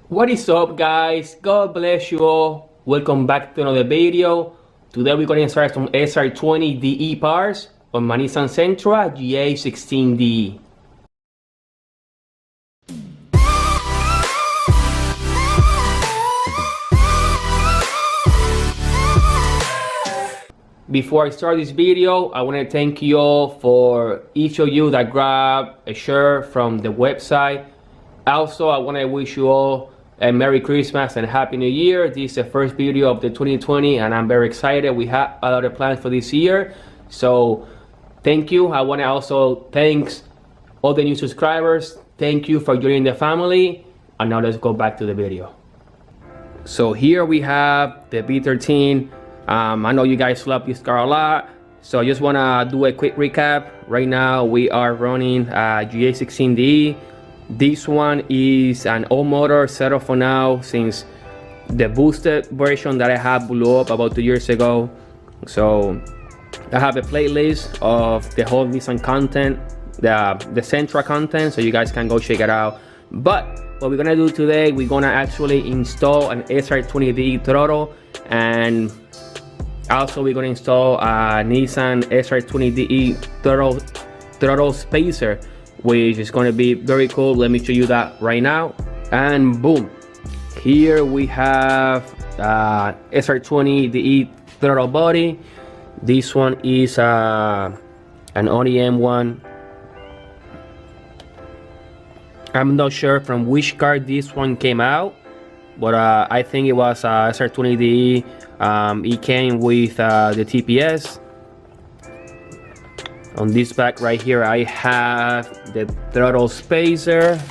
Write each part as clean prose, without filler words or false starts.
What is up, guys? God bless you all. Welcome back to another video. Today we're going to install some SR20 DE parts on my Nissan Sentra GA16DE. Before I start this video, I want to thank you all for each of you that grabbed a shirt from the website. Also, I want to wish you all a Merry Christmas and Happy New Year. This is the first video of the 2020 and I'm very excited. We have a lot of plans for this year. So thank you. I want to also thank all the new subscribers. Thank you for joining the family. And now let's go back to the video. So here we have the B13. I know you guys love this car a lot. So I just want to do a quick recap. Right now we are running GA16DE. This one is an all motor setup for now, since the boosted version that I have blew up about 2 years ago. So I have a playlist of the whole Nissan content, the Sentra content, so you guys can go check it out. But what we're gonna do today, we're gonna actually install an SR20DE throttle, and also we're gonna install a Nissan SR20DE throttle spacer, which is going to be very cool. Let me show you that right now. And boom, here we have SR20DE throttle body. This one is an OEM one. I'm not sure from which car this one came out, but I think it was SR20DE. It came with the TPS. On this back right here, I have the throttle spacer.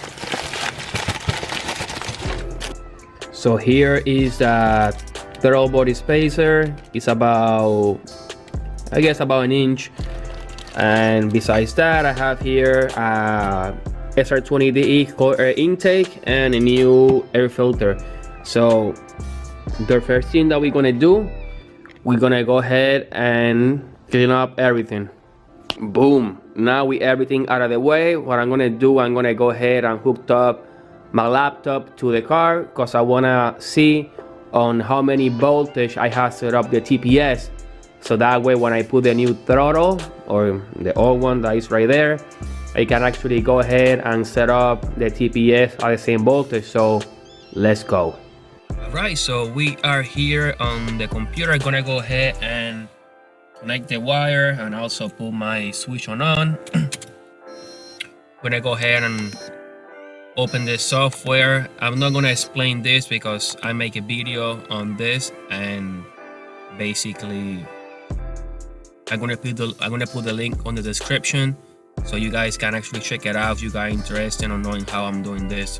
So here is the throttle body spacer. It's about, I guess, about an inch. And besides that, I have here SR20DE cold air intake and a new air filter. So the first thing that we're gonna do, we're gonna go ahead and clean up everything. Boom, now with everything out of the way, what I'm gonna do, I'm gonna go ahead and hook up my laptop to the car, because I wanna see on how many voltage I have set up the TPS, so that way when I put the new throttle, or the old one that is right there, I can actually go ahead and set up the TPS at the same voltage. So let's go. Alright, so we are here on the computer. I'm gonna go ahead and connect the wire and also put my switch on. I'm gonna go ahead and open the software. I'm not gonna explain this because I make a video on this, and basically I'm gonna put the link on the description so you guys can actually check it out if you guys are interested in knowing how I'm doing this.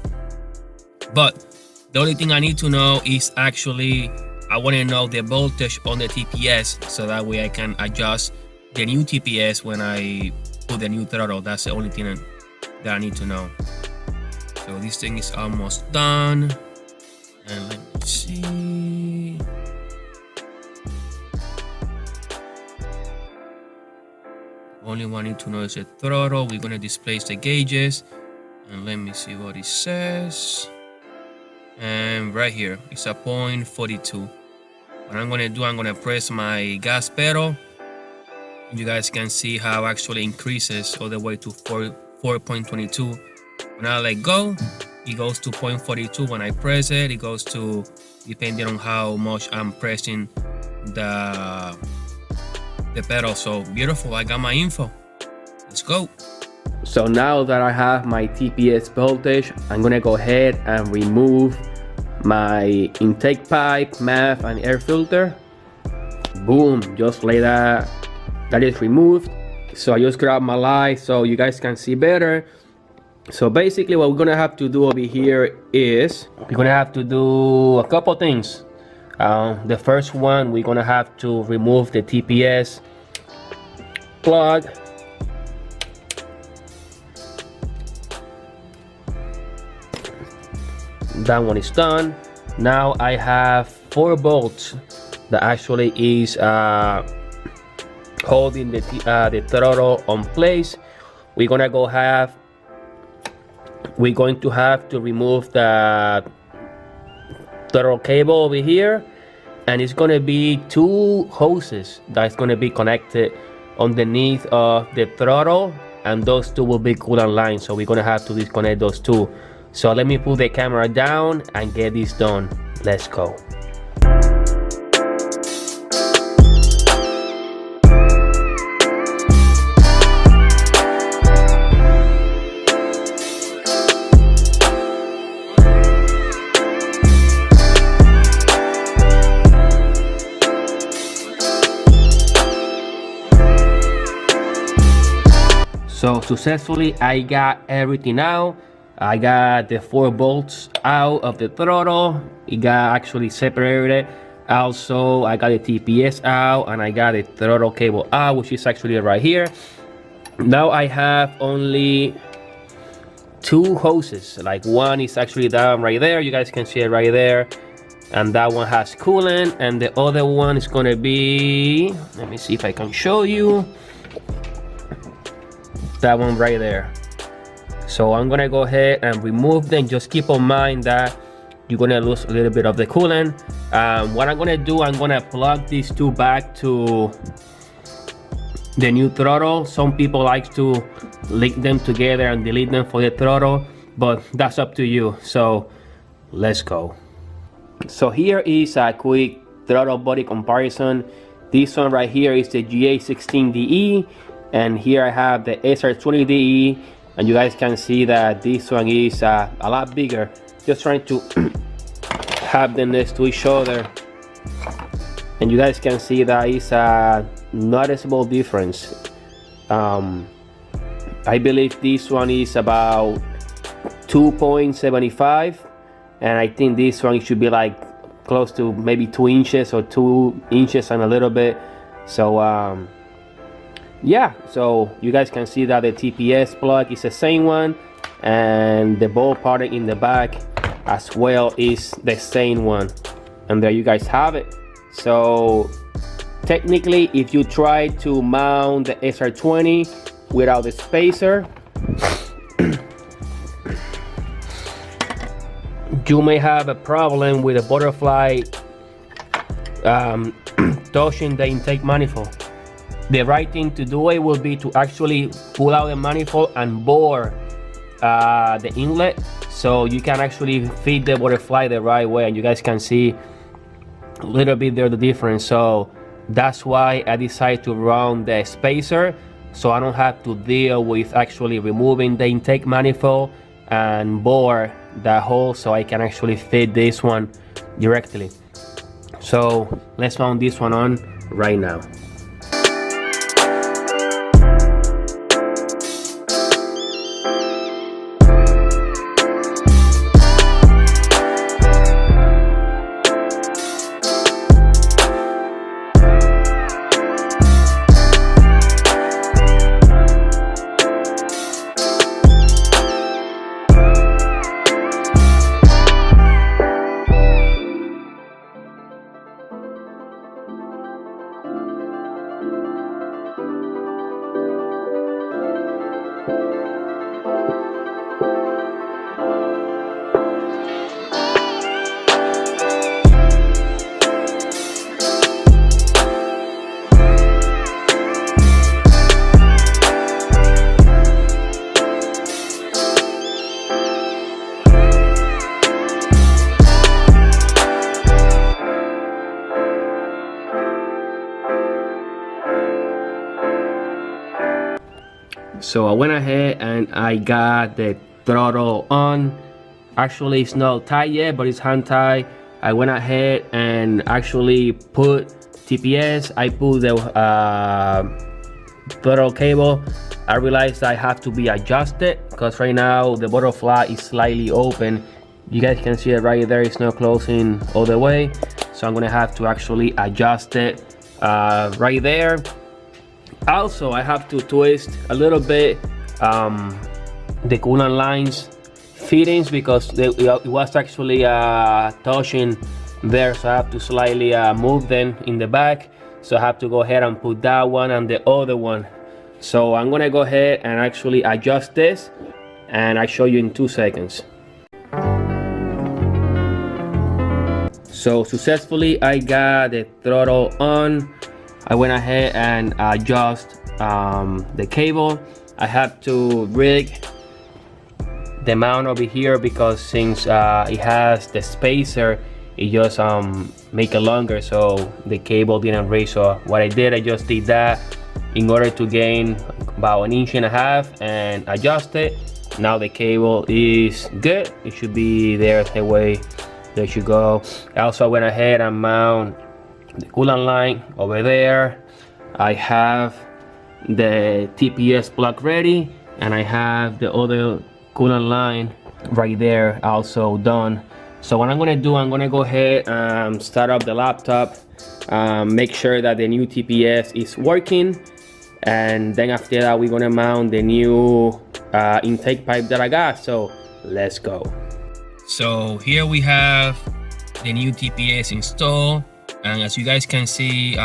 But the only thing I need to know is actually, I want to know the voltage on the TPS, so that way I can adjust the new TPS when I put the new throttle. That's the only thing that I need to know. So this thing is almost done. And let me see. Only one I need to know is the throttle. We're going to displace the gauges. And let me see what it says. And right here, it's a 0.42. What I'm gonna do, I'm gonna press my gas pedal. You guys can see how it actually increases all the way to 4.22. When I let go, it goes to 0.42. When I press it, it goes to, depending on how much I'm pressing the pedal. So beautiful, I got my info. Let's go. So now that I have my TPS voltage, I'm gonna go ahead and remove my intake pipe, MAF, and air filter. Boom, just like that. That is removed. So I just grab my light so you guys can see better. So basically what we're gonna have to do over here is we're gonna have to do a couple things. The first one, we're gonna have to remove the TPS plug. That one is done. Now I have 4 bolts that actually is holding the throttle on place. We're going to have to remove the throttle cable over here, and it's gonna be 2 hoses that's gonna be connected underneath of the throttle, and those 2 will be coolant lines, so we're gonna have to disconnect those 2. So let me put the camera down and get this done. Let's go. So successfully I got everything out. I got the 4 bolts out of the throttle. It got actually separated. Also I got the TPS out, and I got the throttle cable out, which is actually right here. Now I have only 2 hoses. Like, one is actually down right there, you guys can see it right there, and that one has coolant, and the other one is gonna be, let me see if I can show you, that one right there. So I'm gonna go ahead and remove them. Just keep in mind that you're gonna lose a little bit of the coolant. What I'm gonna do, I'm gonna plug these 2 back to the new throttle. Some people like to link them together and delete them for the throttle, but that's up to you. So let's go. So here is a quick throttle body comparison. This one right here is the GA16DE, and here I have the SR20DE, and you guys can see that this one is a lot bigger. Just trying to have them next to each other, and you guys can see that it's a noticeable difference. I believe this one is about 2.75, and I think this one should be like close to maybe 2 inches or 2 inches and a little bit. So yeah, so you guys can see that the TPS plug is the same one, and the ball part in the back as well is the same one, and there you guys have it. So technically, if you try to mount the SR20 without the spacer, you may have a problem with a butterfly touching the intake manifold. The right thing to do it will be to actually pull out the manifold and bore the inlet, so you can actually feed the butterfly the right way, and you guys can see a little bit there the difference. So that's why I decided to run the spacer, so I don't have to deal with actually removing the intake manifold and bore that hole, so I can actually fit this one directly. So let's mount this one on right now. So I went ahead and I got the throttle on. Actually, it's not tied yet, but it's hand tied. I went ahead and actually put TPS. I put the throttle cable. I realized I have to be adjusted because right now the butterfly is slightly open. You guys can see it right there. It's not closing all the way, so I'm gonna have to actually adjust it right there. Also, I have to twist a little bit the coolant lines fittings because it was actually touching there, so I have to slightly move them in the back. So I have to go ahead and put that one and the other one. So I'm gonna go ahead and actually adjust this, and I'll show you in 2 seconds. So successfully I got the throttle on. I went ahead and adjust the cable. I have to rig the mount over here because since it has the spacer, it just make it longer, so the cable didn't raise. So what I just did that in order to gain about 1.5 inches and adjust it. Now the cable is good. It should be there the way they should go. I also went ahead and mount the coolant line over there. I have the TPS plug ready, and I have the other coolant line right there also done. So what I'm gonna do, I'm gonna go ahead and start up the laptop, make sure that the new TPS is working, and then after that we're gonna mount the new intake pipe that I got. So let's go. So here we have the new TPS installed, and as you guys can see,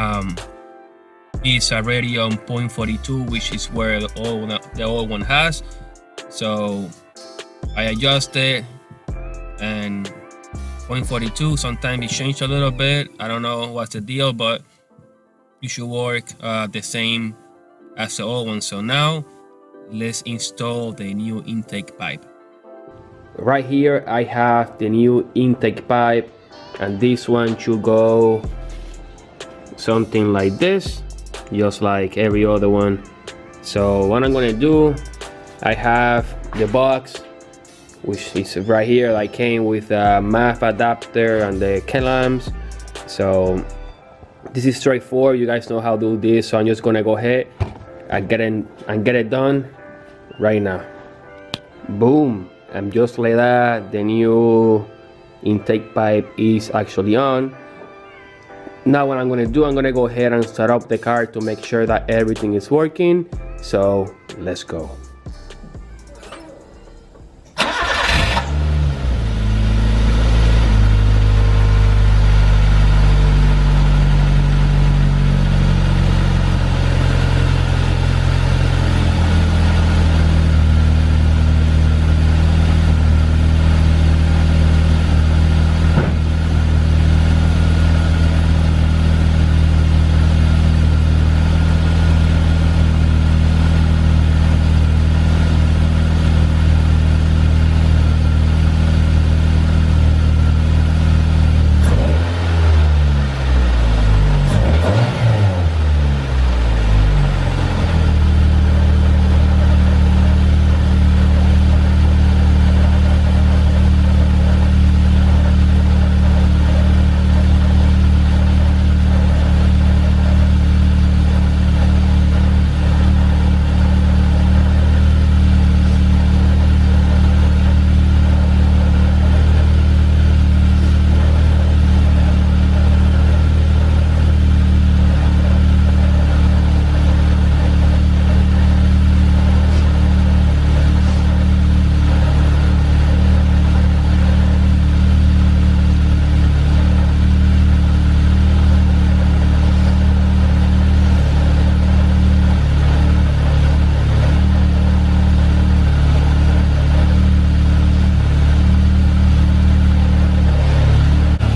it's already on 0.42, which is where the old one has. So I adjusted, and 0.42, sometimes it changed a little bit. I don't know what's the deal, but it should work the same as the old one. So now let's install the new intake pipe. Right here I have the new intake pipe, and this one should go something like this, just like every other one. So what I'm gonna do, I have the box, which is right here. I came with a MAF adapter and the lamps. So this is straightforward. You guys know how to do this, so I'm just gonna go ahead and get it done right now. Boom, and just like that, the new intake pipe is actually on. Now what I'm gonna do, I'm gonna go ahead and start up the car to make sure that everything is working. So let's go.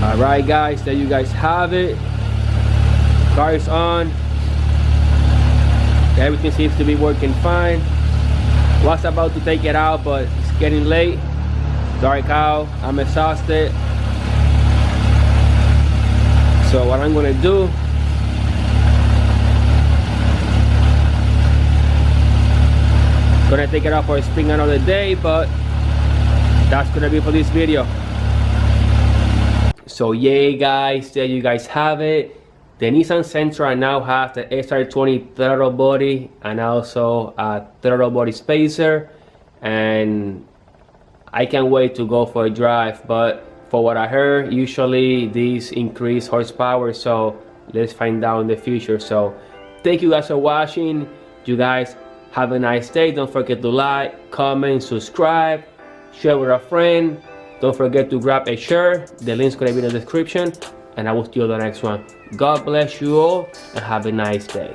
Alright guys, there you guys have it. Car is on. Everything seems to be working fine. Was about to take it out, but it's getting late. Dark out, I'm exhausted. So what I'm gonna do, gonna take it out for a spin another day, but that's gonna be for this video. So yay guys, there you guys have it. The Nissan Sentra now has the SR20 throttle body and also a throttle body spacer, and I can't wait to go for a drive. But for what I heard, usually these increase horsepower, so let's find out in the future. So thank you guys for watching. You guys have a nice day. Don't forget to like, comment, subscribe, share with a friend. Don't forget to grab a shirt. The link's gonna be in the description, and I will see you on the next one. God bless you all and have a nice day.